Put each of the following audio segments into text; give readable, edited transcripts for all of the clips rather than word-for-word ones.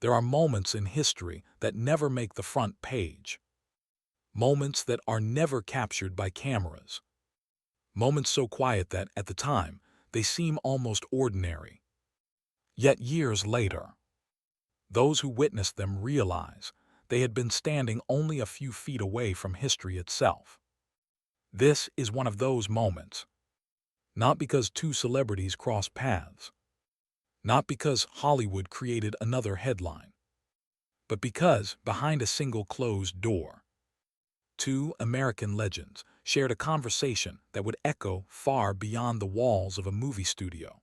There are moments in history that never make the front page. Moments that are never captured by cameras. Moments so quiet that, at the time, they seem almost ordinary. Yet years later, those who witnessed them realize they had been standing only a few feet away from history itself. This is one of those moments. Not because two celebrities crossed paths. Not because Hollywood created another headline. But because, behind a single closed door, two American legends shared a conversation that would echo far beyond the walls of a movie studio.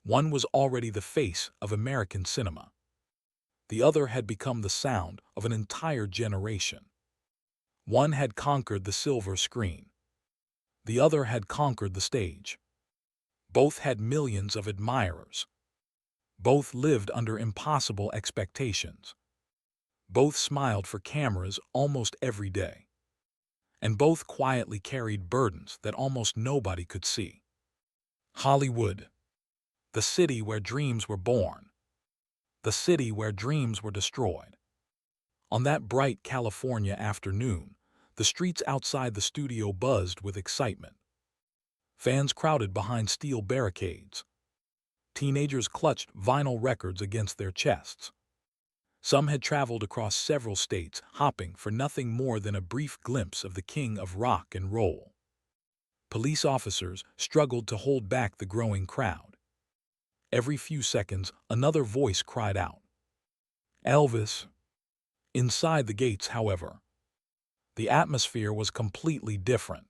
One was already the face of American cinema. The other had become the sound of an entire generation. One had conquered the silver screen. The other had conquered the stage. Both had millions of admirers. Both lived under impossible expectations. Both smiled for cameras almost every day. And both quietly carried burdens that almost nobody could see. Hollywood, the city where dreams were born. The city where dreams were destroyed. On that bright California afternoon, the streets outside the studio buzzed with excitement. Fans crowded behind steel barricades. Teenagers clutched vinyl records against their chests. Some had traveled across several states, hopping for nothing more than a brief glimpse of the king of rock and roll. Police officers struggled to hold back the growing crowd. Every few seconds, another voice cried out, "Elvis!" Inside the gates, however, the atmosphere was completely different.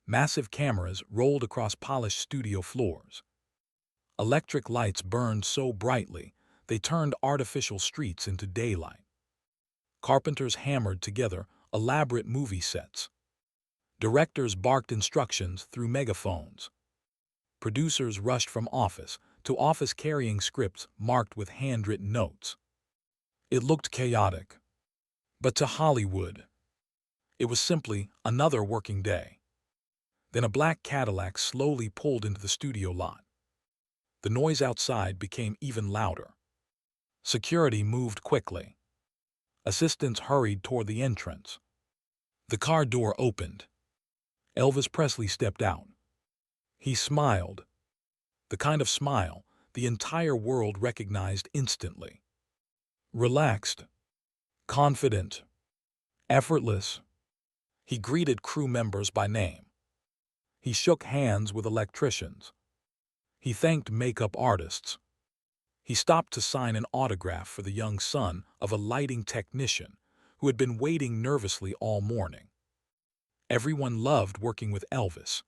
Massive cameras rolled across polished studio floors. Electric lights burned so brightly they turned artificial streets into daylight. Carpenters hammered together elaborate movie sets. Directors barked instructions through megaphones. Producers rushed from office to office carrying scripts marked with handwritten notes. It looked chaotic. But to Hollywood, it was simply another working day. Then a black Cadillac slowly pulled into the studio lot. The noise outside became even louder. Security moved quickly. Assistants hurried toward the entrance. The car door opened. Elvis Presley stepped out. He smiled. The kind of smile the entire world recognized instantly. Relaxed, confident, effortless. He greeted crew members by name. He shook hands with electricians. He thanked makeup artists. He stopped to sign an autograph for the young son of a lighting technician who had been waiting nervously all morning. Everyone loved working with Elvis,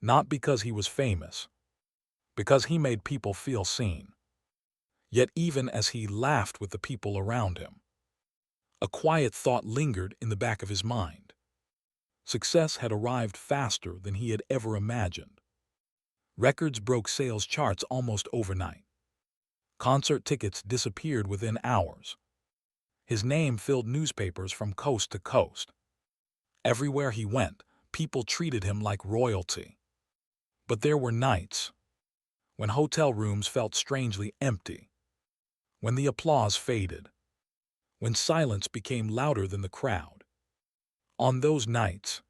not because he was famous, because he made people feel seen. Yet even as he laughed with the people around him, a quiet thought lingered in the back of his mind. Success had arrived faster than he had ever imagined. Records broke sales charts almost overnight. Concert tickets disappeared within hours. His name filled newspapers from coast to coast. Everywhere he went, people treated him like royalty. But there were nights when hotel rooms felt strangely empty, when the applause faded, when silence became louder than the crowd. On those nights,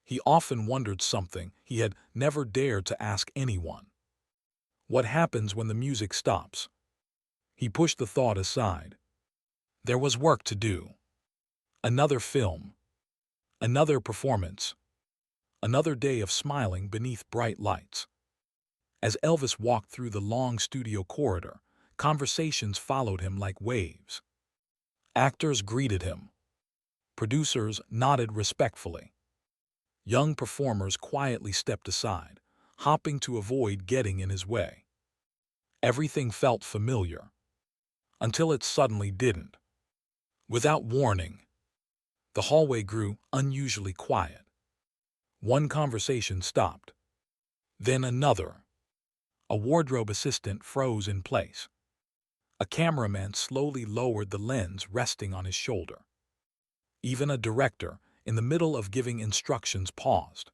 he often wondered something he had never dared to ask anyone. What happens when the music stops? He pushed the thought aside. There was work to do. Another film. Another performance. Another day of smiling beneath bright lights. As Elvis walked through the long studio corridor, conversations followed him like waves. Actors greeted him. Producers nodded respectfully. Young performers quietly stepped aside, hopping to avoid getting in his way. Everything felt familiar, until it suddenly didn't. Without warning, the hallway grew unusually quiet. One conversation stopped. Then another. A wardrobe assistant froze in place. A cameraman slowly lowered the lens resting on his shoulder. Even a director, in the middle of giving instructions, paused.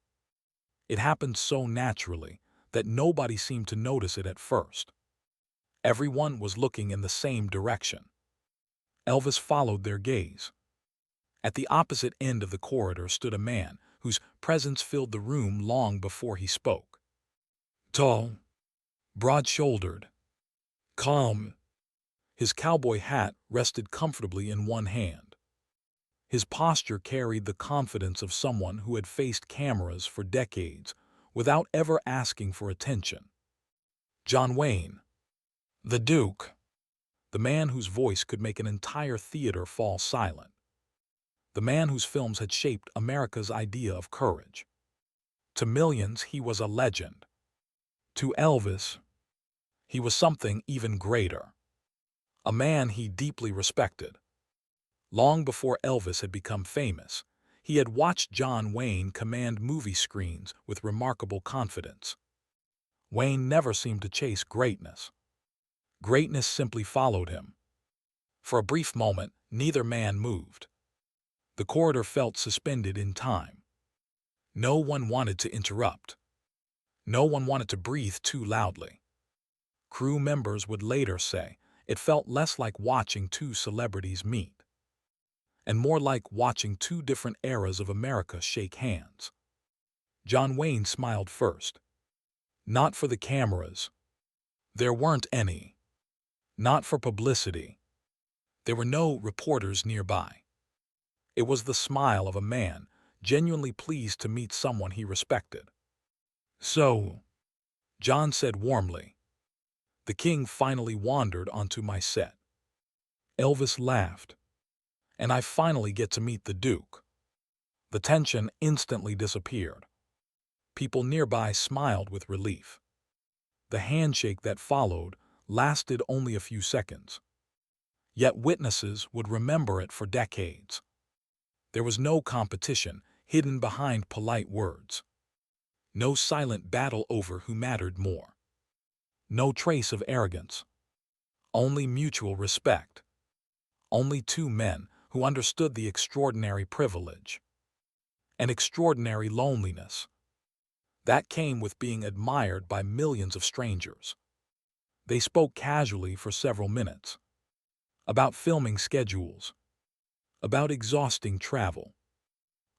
It happened so naturally that nobody seemed to notice it at first. Everyone was looking in the same direction. Elvis followed their gaze. At the opposite end of the corridor stood a man whose presence filled the room long before he spoke. Tall, broad-shouldered, calm. His cowboy hat rested comfortably in one hand. His posture carried the confidence of someone who had faced cameras for decades without ever asking for attention. John Wayne, the Duke, the man whose voice could make an entire theater fall silent. The man whose films had shaped America's idea of courage. To millions, he was a legend. To Elvis, he was something even greater. A man he deeply respected. Long before Elvis had become famous, he had watched John Wayne command movie screens with remarkable confidence. Wayne never seemed to chase greatness. Greatness simply followed him. For a brief moment, neither man moved. The corridor felt suspended in time. No one wanted to interrupt. No one wanted to breathe too loudly. Crew members would later say it felt less like watching two celebrities meet, and more like watching two different eras of America shake hands. John Wayne smiled first. Not for the cameras. There weren't any. Not for publicity. There were no reporters nearby. It was the smile of a man genuinely pleased to meet someone he respected. "So," John said warmly, "the king finally wandered onto my set." Elvis laughed. "And I finally get to meet the Duke." The tension instantly disappeared. People nearby smiled with relief. The handshake that followed lasted only a few seconds. Yet witnesses would remember it for decades. There was no competition hidden behind polite words. No silent battle over who mattered more. No trace of arrogance. Only mutual respect. Only two men who understood the extraordinary privilege and extraordinary loneliness that came with being admired by millions of strangers. They spoke casually for several minutes. About filming schedules. About exhausting travel.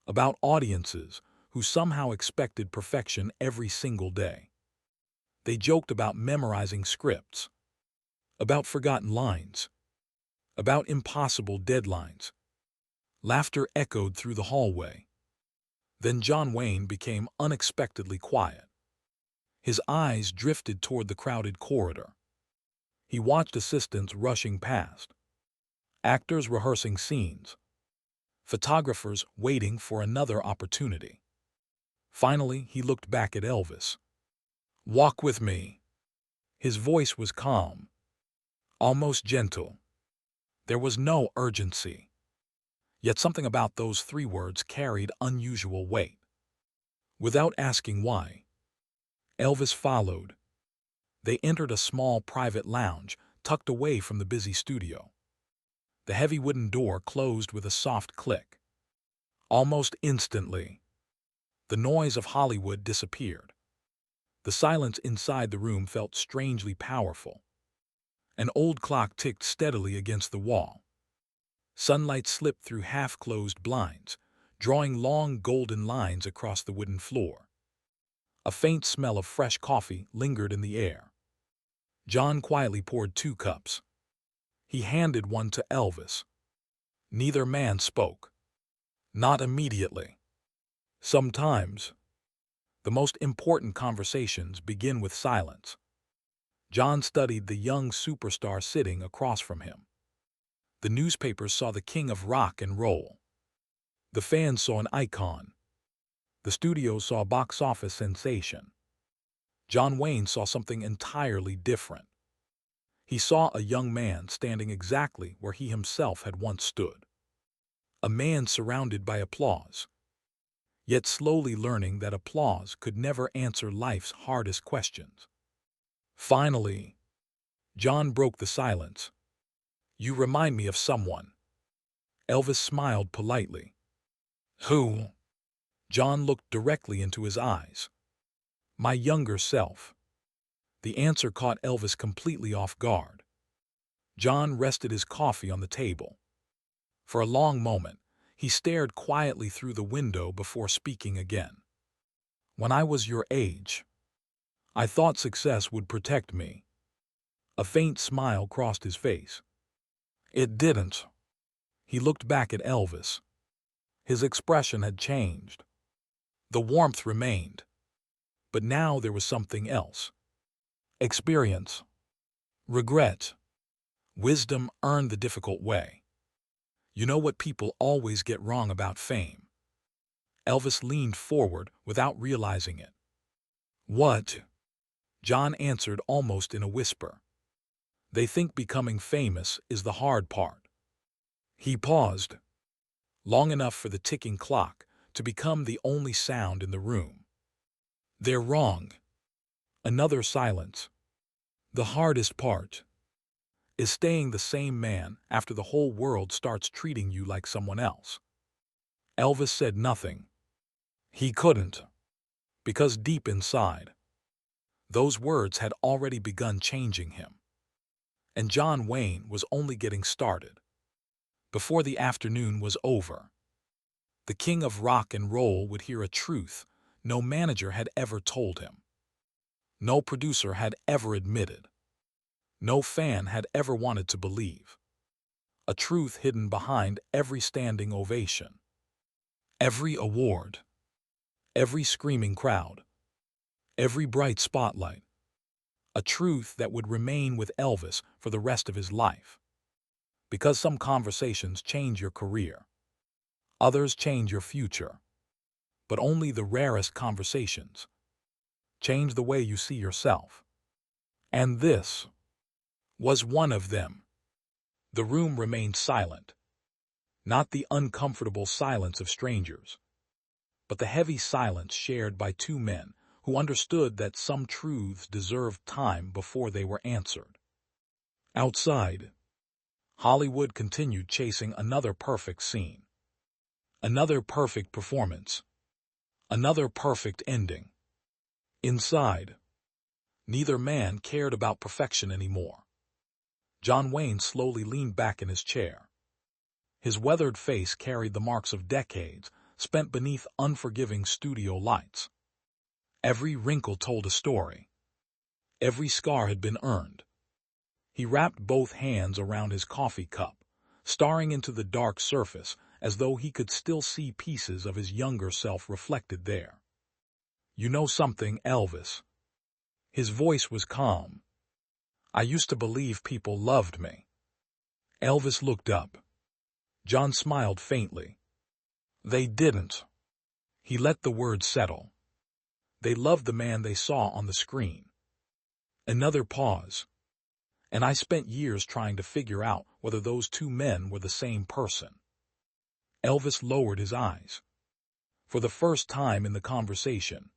About audiences who somehow expected perfection every single day. They joked about memorizing scripts. About forgotten lines. About impossible deadlines. Laughter echoed through the hallway. Then John Wayne became unexpectedly quiet. His eyes drifted toward the crowded corridor. He watched assistants rushing past, actors rehearsing scenes, photographers waiting for another opportunity. Finally, he looked back at Elvis. "Walk with me." His voice was calm, almost gentle. There was no urgency. Yet something about those three words carried unusual weight. Without asking why, Elvis followed. They entered a small private lounge tucked away from the busy studio. The heavy wooden door closed with a soft click. Almost instantly, the noise of Hollywood disappeared. The silence inside the room felt strangely powerful. An old clock ticked steadily against the wall. Sunlight slipped through half-closed blinds, drawing long golden lines across the wooden floor. A faint smell of fresh coffee lingered in the air. John quietly poured 2 cups. He handed one to Elvis. Neither man spoke. Not immediately. Sometimes, the most important conversations begin with silence. John studied the young superstar sitting across from him. The newspapers saw the king of rock and roll. The fans saw an icon. The studio saw a box office sensation. John Wayne saw something entirely different. He saw a young man standing exactly where he himself had once stood. A man surrounded by applause, yet slowly learning that applause could never answer life's hardest questions. Finally, John broke the silence. "You remind me of someone." Elvis smiled politely. "Who?" John looked directly into his eyes. "My younger self." The answer caught Elvis completely off guard. John rested his coffee on the table. For a long moment, he stared quietly through the window before speaking again. "When I was your age, I thought success would protect me." A faint smile crossed his face. "It didn't." He looked back at Elvis. His expression had changed. The warmth remained. But now there was something else. Experience. Regret. Wisdom earned the difficult way. "You know what people always get wrong about fame?" Elvis leaned forward without realizing it. "What?" John answered almost in a whisper. "They think becoming famous is the hard part." He paused, long enough for the ticking clock to become the only sound in the room. "They're wrong." Another silence. "The hardest part is staying the same man after the whole world starts treating you like someone else." Elvis said nothing. He couldn't, because deep inside, those words had already begun changing him. And John Wayne was only getting started. Before the afternoon was over, the king of rock and roll would hear a truth no manager had ever told him. No producer had ever admitted. No fan had ever wanted to believe. A truth hidden behind every standing ovation, every award, every screaming crowd, every bright spotlight. A truth that would remain with Elvis for the rest of his life. Because some conversations change your career. Others change your future. But only the rarest conversations change the way you see yourself. And this was one of them. The room remained silent. Not the uncomfortable silence of strangers, but the heavy silence shared by two men who understood that some truths deserved time before they were answered. Outside, Hollywood continued chasing another perfect scene. Another perfect performance. Another perfect ending. Inside, neither man cared about perfection anymore. John Wayne slowly leaned back in his chair. His weathered face carried the marks of decades spent beneath unforgiving studio lights. Every wrinkle told a story. Every scar had been earned. He wrapped both hands around his coffee cup, staring into the dark surface as though he could still see pieces of his younger self reflected there. "You know something, Elvis?" His voice was calm. "I used to believe people loved me." Elvis looked up. John smiled faintly. "They didn't." He let the words settle. "They loved the man they saw on the screen." Another pause. "And I spent years trying to figure out whether those two men were the same person." Elvis lowered his eyes. For the first time in the conversation,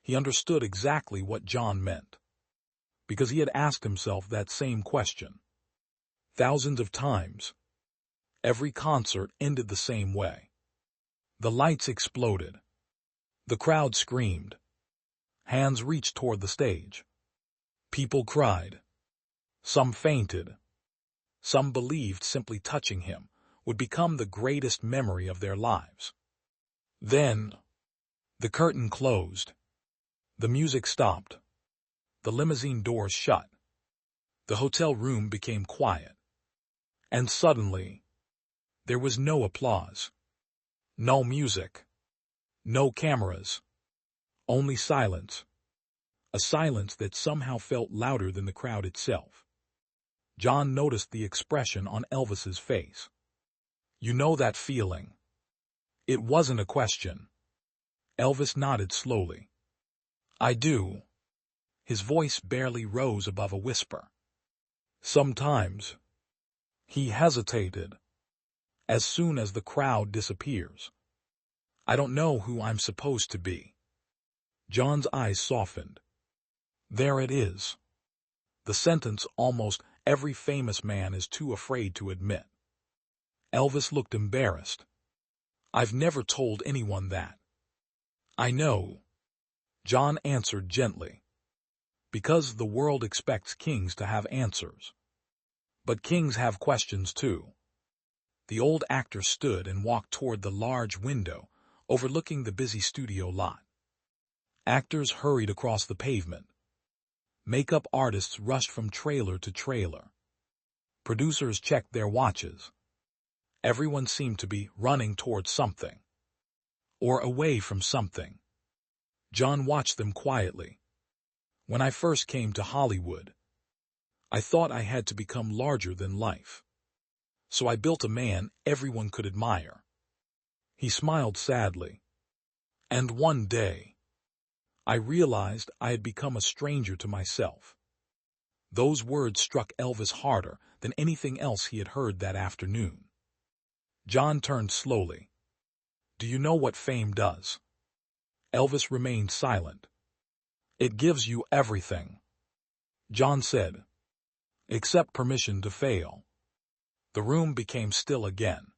he understood exactly what John meant. Because he had asked himself that same question. Thousands of times. Every concert ended the same way. The lights exploded. The crowd screamed. Hands reached toward the stage. People cried. Some fainted. Some believed simply touching him would become the greatest memory of their lives. Then, the curtain closed. The music stopped. The limousine doors shut. The hotel room became quiet. And suddenly, there was no applause. No music. No cameras. Only silence. A silence that somehow felt louder than the crowd itself. John noticed the expression on Elvis's face. "You know that feeling?" It wasn't a question. Elvis nodded slowly. "I do." His voice barely rose above a whisper. "Sometimes." He hesitated. "As soon as the crowd disappears. I don't know who I'm supposed to be." John's eyes softened. There it is. The sentence almost every famous man is too afraid to admit. Elvis looked embarrassed. "I've never told anyone that." "I know," John answered gently. Because the world expects kings to have answers. But kings have questions too. The old actor stood and walked toward the large window, overlooking the busy studio lot. Actors hurried across the pavement. Makeup artists rushed from trailer to trailer. Producers checked their watches. Everyone seemed to be running toward something. Or away from something. John watched them quietly. When I first came to Hollywood, I thought I had to become larger than life. So I built a man everyone could admire. He smiled sadly. And one day, I realized I had become a stranger to myself. Those words struck Elvis harder than anything else he had heard that afternoon. John turned slowly. Do you know what fame does? Elvis remained silent. It gives you everything. John said. Except permission to fail. The room became still again.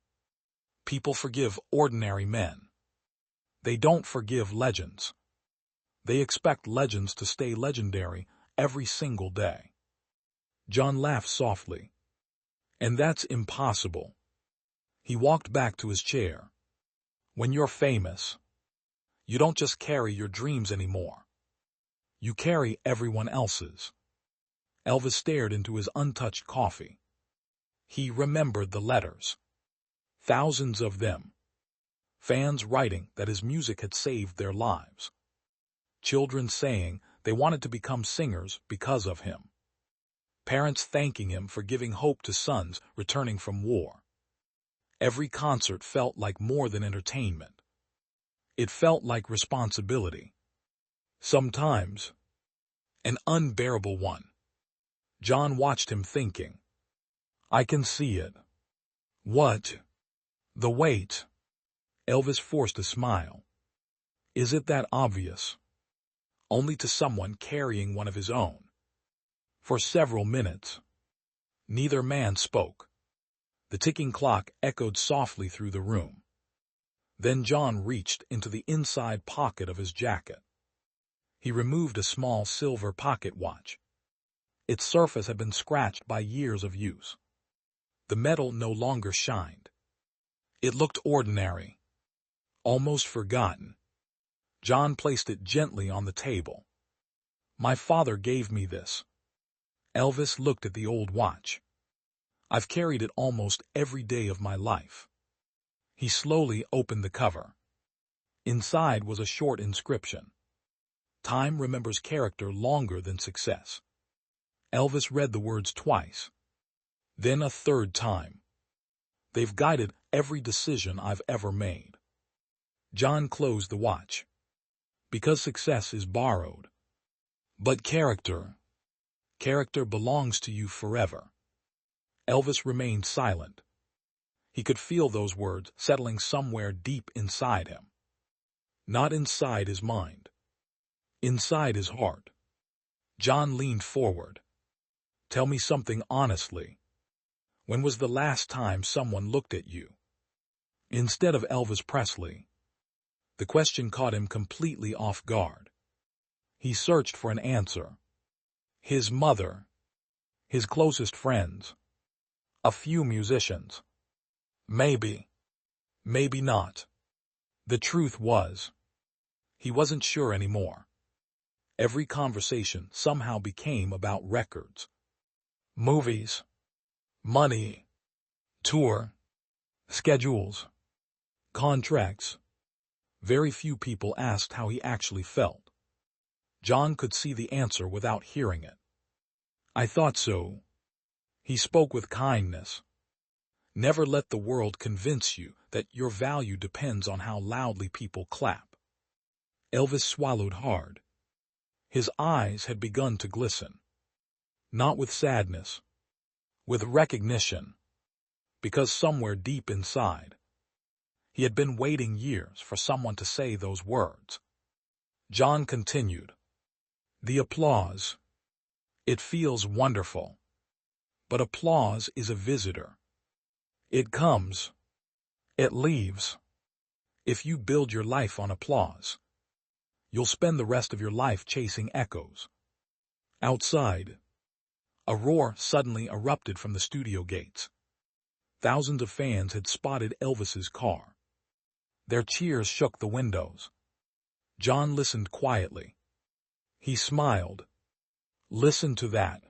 People forgive ordinary men. They don't forgive legends. They expect legends to stay legendary every single day. John laughed softly. And that's impossible. He walked back to his chair. When you're famous, you don't just carry your dreams anymore. You carry everyone else's. Elvis stared into his untouched coffee. He remembered the letters. Thousands of them. Fans writing that his music had saved their lives. Children saying they wanted to become singers because of him. Parents thanking him for giving hope to sons returning from war. Every concert felt like more than entertainment. It felt like responsibility. Sometimes, an unbearable one. John watched him thinking. I can see it. What? The weight. Elvis forced a smile. Is it that obvious? Only to someone carrying one of his own. For several minutes, neither man spoke. The ticking clock echoed softly through the room. Then John reached into the inside pocket of his jacket. He removed a small silver pocket watch. Its surface had been scratched by years of use. The metal no longer shined. It looked ordinary, almost forgotten. John placed it gently on the table. My father gave me this. Elvis looked at the old watch. I've carried it almost every day of my life. He slowly opened the cover. Inside was a short inscription. Time remembers character longer than success. Elvis read the words twice. Then a third time. They've guided every decision I've ever made. John closed the watch. Because success is borrowed. But character belongs to you forever. Elvis remained silent. He could feel those words settling somewhere deep inside him. Not inside his mind. Inside his heart. John leaned forward. Tell me something honestly. When was the last time someone looked at you? Instead of Elvis Presley. The question caught him completely off guard. He searched for an answer. His mother. His closest friends. A few musicians. Maybe. Maybe not. The truth was, he wasn't sure anymore. Every conversation somehow became about records. Movies. Money. Tour. Schedules. Contracts. Very few people asked how he actually felt. John could see the answer without hearing it. I thought so. He spoke with kindness. Never let the world convince you that your value depends on how loudly people clap. Elvis swallowed hard. His eyes had begun to glisten. Not with sadness. With recognition. Because somewhere deep inside, he had been waiting years for someone to say those words. John continued. The applause. It feels wonderful. But applause is a visitor. It comes. It leaves. If you build your life on applause, you'll spend the rest of your life chasing echoes. Outside, a roar suddenly erupted from the studio gates. Thousands of fans had spotted Elvis's car. Their cheers shook the windows. John listened quietly. He smiled. "Listen to that."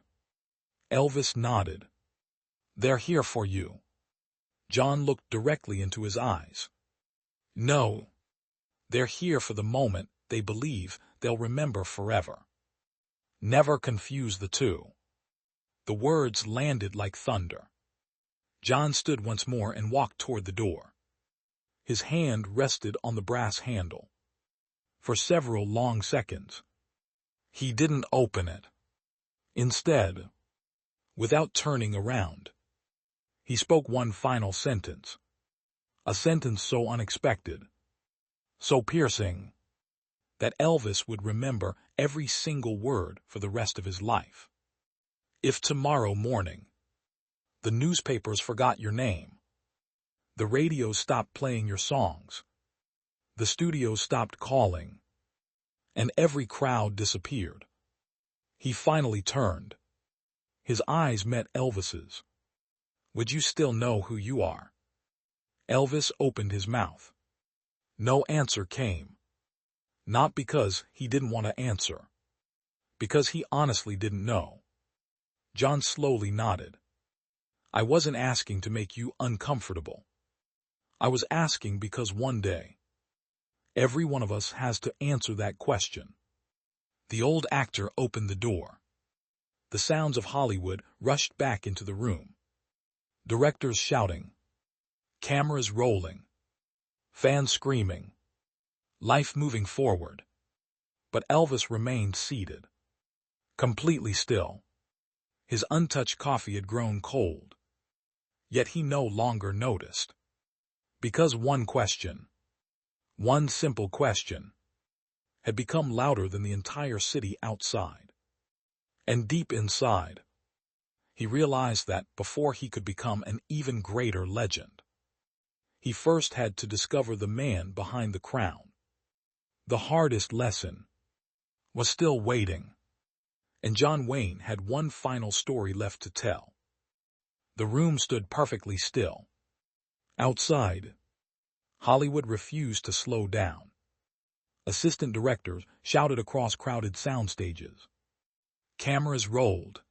Elvis nodded. "They're here for you." John looked directly into his eyes. "No. They're here for the moment they believe they'll remember forever." Never confuse the two. The words landed like thunder. John stood once more and walked toward the door. His hand rested on the brass handle. For several long seconds, he didn't open it. Instead, without turning around, he spoke one final sentence. A sentence so unexpected, so piercing, that Elvis would remember every single word for the rest of his life. "If tomorrow morning the newspapers forgot your name, the radio stopped playing your songs, the studios stopped calling, and every crowd disappeared." He finally turned. His eyes met Elvis's. "Would you still know who you are?" Elvis opened his mouth. No answer came. Not because he didn't want to answer. Because he honestly didn't know. John slowly nodded. "I wasn't asking to make you uncomfortable. I was asking because one day, every one of us has to answer that question." The old actor opened the door. The sounds of Hollywood rushed back into the room. Directors shouting, cameras rolling, fans screaming, life moving forward. But Elvis remained seated, completely still. His untouched coffee had grown cold. Yet he no longer noticed. Because one question, one simple question, had become louder than the entire city outside. And deep inside, he realized that before he could become an even greater legend, he first had to discover the man behind the crown. The hardest lesson was still waiting, and John Wayne had one final story left to tell. The room stood perfectly still. Outside, Hollywood refused to slow down. Assistant directors shouted across crowded sound stages. Cameras rolled.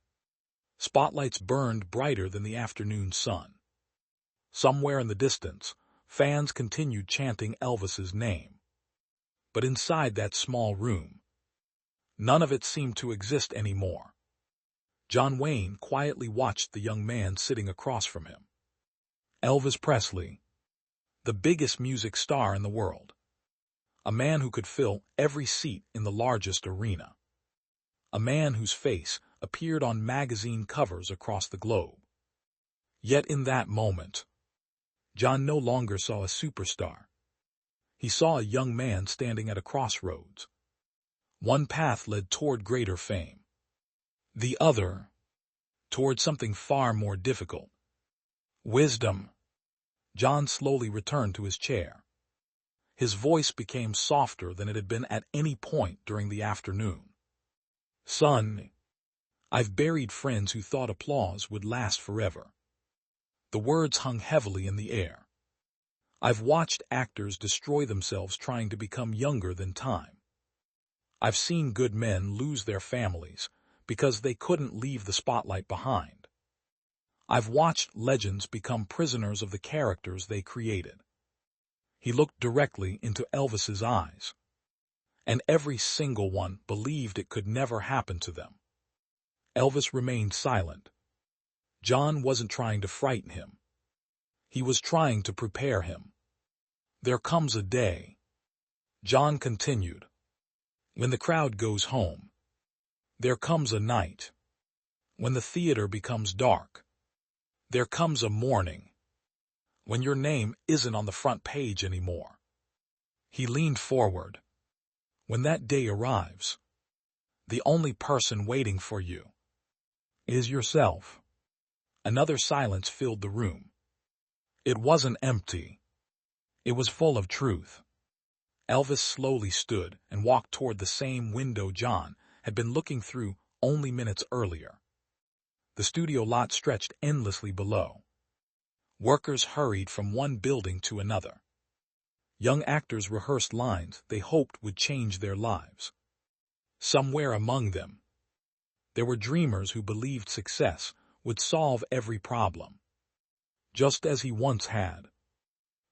Spotlights burned brighter than the afternoon sun. Somewhere in the distance, fans continued chanting Elvis's name. But inside that small room, none of it seemed to exist anymore. John Wayne quietly watched the young man sitting across from him. Elvis Presley, the biggest music star in the world. A man who could fill every seat in the largest arena. A man whose face appeared on magazine covers across the globe. Yet in that moment, John no longer saw a superstar. He saw a young man standing at a crossroads. One path led toward greater fame. The other, toward something far more difficult. Wisdom. John slowly returned to his chair. His voice became softer than it had been at any point during the afternoon. "Son, I've buried friends who thought applause would last forever." The words hung heavily in the air. "I've watched actors destroy themselves trying to become younger than time. I've seen good men lose their families because they couldn't leave the spotlight behind. I've watched legends become prisoners of the characters they created." He looked directly into Elvis's eyes, and every single one believed it could never happen to them. Elvis remained silent. John wasn't trying to frighten him. He was trying to prepare him. "There comes a day," John continued, "when the crowd goes home. There comes a night when the theater becomes dark. There comes a morning when your name isn't on the front page anymore." He leaned forward. "When that day arrives, the only person waiting for you is yourself." Another silence filled the room. It wasn't empty. It was full of truth. Elvis slowly stood and walked toward the same window John had been looking through only minutes earlier. The studio lot stretched endlessly below. Workers hurried from one building to another. Young actors rehearsed lines they hoped would change their lives. Somewhere among them, there were dreamers who believed success would solve every problem. Just as he once had.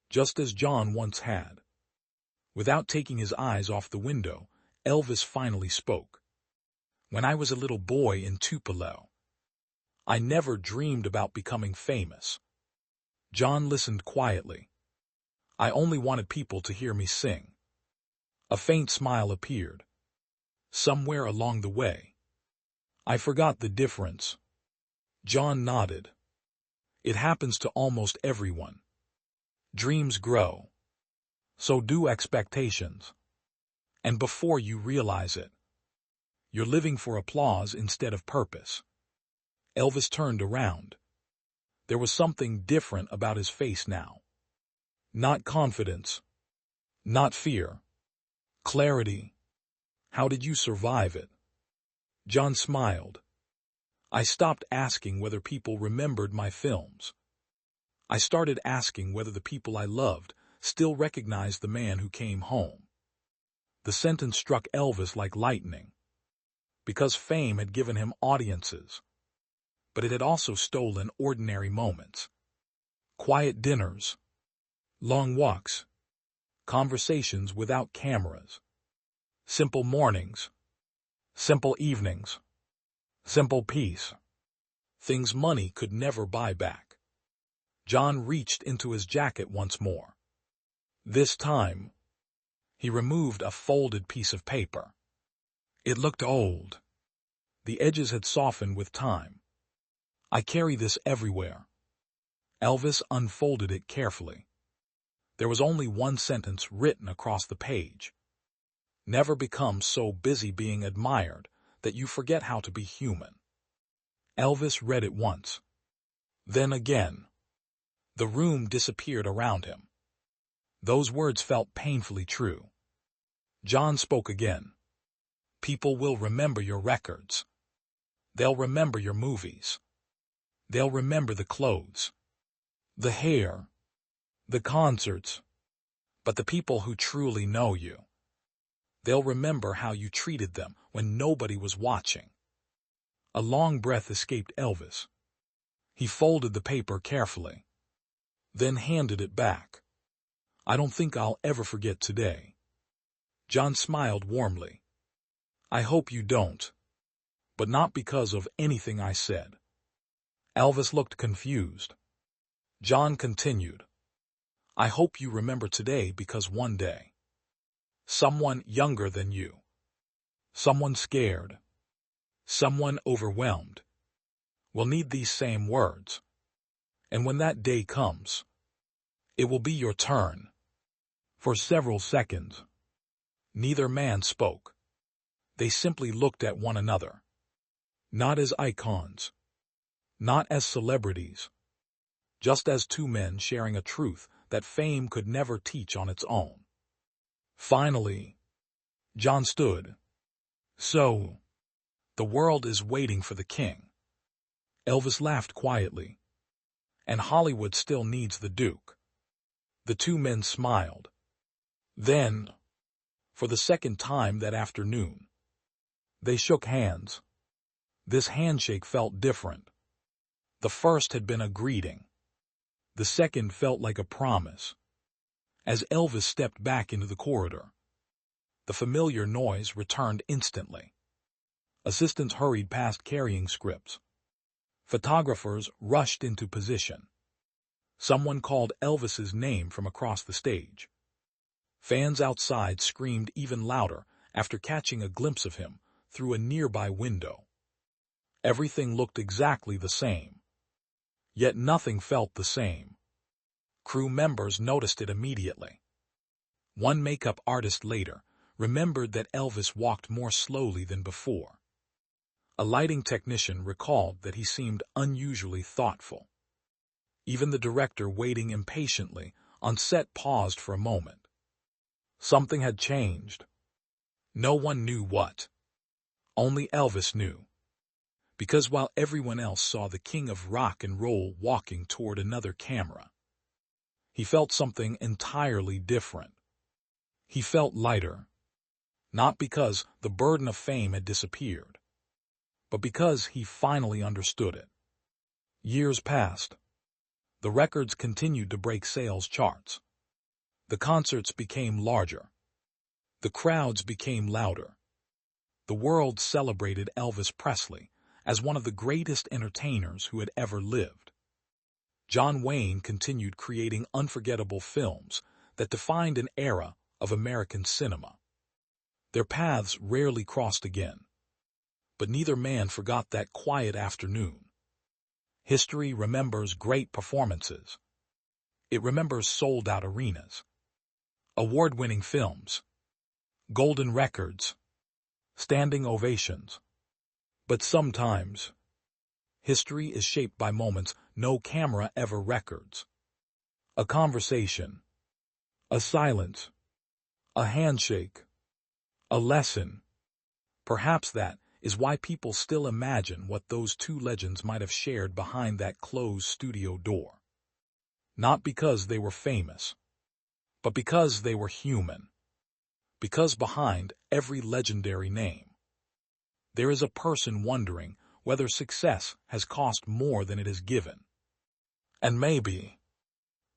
Just as John once had. Without taking his eyes off the window, Elvis finally spoke. When I was a little boy in Tupelo, I never dreamed about becoming famous. John listened quietly. I only wanted people to hear me sing. A faint smile appeared. Somewhere along the way, I forgot the difference. John nodded. It happens to almost everyone. Dreams grow. So do expectations. And before you realize it, you're living for applause instead of purpose. Elvis turned around. There was something different about his face now. Not confidence. Not fear. Clarity. How did you survive it? John smiled. I stopped asking whether people remembered my films. I started asking whether the people I loved still recognized the man who came home. The sentence struck Elvis like lightning. Because fame had given him audiences. But it had also stolen ordinary moments. Quiet dinners. Long walks. Conversations without cameras. Simple mornings. Simple evenings. Simple peace. Things money could never buy back. John reached into his jacket once more. This time, he removed a folded piece of paper. It looked old. The edges had softened with time. I carry this everywhere. Elvis unfolded it carefully. There was only one sentence written across the page. Never become so busy being admired that you forget how to be human. Elvis read it once. Then again. The room disappeared around him. Those words felt painfully true. John spoke again. People will remember your records. They'll remember your movies. They'll remember the clothes, the hair, the concerts. But the people who truly know you, they'll remember how you treated them when nobody was watching. A long breath escaped Elvis. He folded the paper carefully, then handed it back. I don't think I'll ever forget today. John smiled warmly. I hope you don't. But not because of anything I said. Elvis looked confused. John continued. I hope you remember today because one day, someone younger than you, someone scared, someone overwhelmed, will need these same words. And when that day comes, it will be your turn. For several seconds, neither man spoke. They simply looked at one another. Not as icons, not as celebrities, just as two men sharing a truth that fame could never teach on its own. Finally, John stood. So, the world is waiting for the king. Elvis laughed quietly. And Hollywood still needs the Duke. The two men smiled. Then, for the second time that afternoon, they shook hands. This handshake felt different. The first had been a greeting. The second felt like a promise. As Elvis stepped back into the corridor, the familiar noise returned instantly. Assistants hurried past carrying scripts. Photographers rushed into position. Someone called Elvis's name from across the stage. Fans outside screamed even louder after catching a glimpse of him through a nearby window. Everything looked exactly the same. Yet nothing felt the same. Crew members noticed it immediately. One makeup artist later remembered that Elvis walked more slowly than before. A lighting technician recalled that he seemed unusually thoughtful. Even the director, waiting impatiently on set, paused for a moment. Something had changed. No one knew what. Only Elvis knew. Because while everyone else saw the king of rock and roll walking toward another camera, he felt something entirely different. He felt lighter, not because the burden of fame had disappeared, but because he finally understood it. Years passed. The records continued to break sales charts. The concerts became larger. The crowds became louder. The world celebrated Elvis Presley as one of the greatest entertainers who had ever lived. John Wayne continued creating unforgettable films that defined an era of American cinema. Their paths rarely crossed again, but neither man forgot that quiet afternoon. History remembers great performances. It remembers sold-out arenas, award-winning films, golden records, standing ovations. But sometimes, history is shaped by moments no camera ever records. A conversation, a silence, a handshake, a lesson. Perhaps that is why people still imagine what those two legends might have shared behind that closed studio door. Not because they were famous, but because they were human. Because behind every legendary name, there is a person wondering whether success has cost more than it has given. And maybe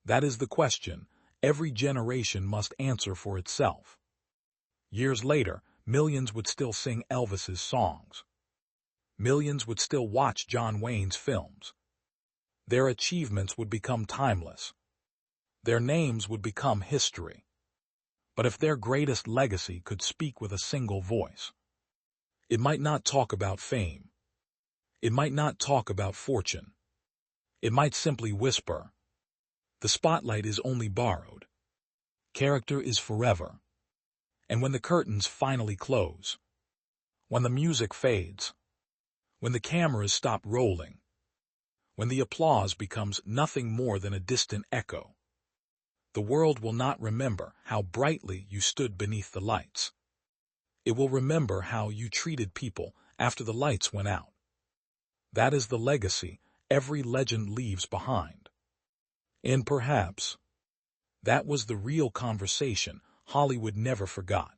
that is the question every generation must answer for itself. Years later, millions would still sing Elvis's songs. Millions would still watch John Wayne's films. Their achievements would become timeless. Their names would become history. But if their greatest legacy could speak with a single voice, it might not talk about fame. It might not talk about fortune. It might simply whisper, "The spotlight is only borrowed. Character is forever." And when the curtains finally close, when the music fades, when the cameras stop rolling, when the applause becomes nothing more than a distant echo, the world will not remember how brightly you stood beneath the lights. It will remember how you treated people after the lights went out. That is the legacy every legend leaves behind. And perhaps that was the real conversation Hollywood never forgot.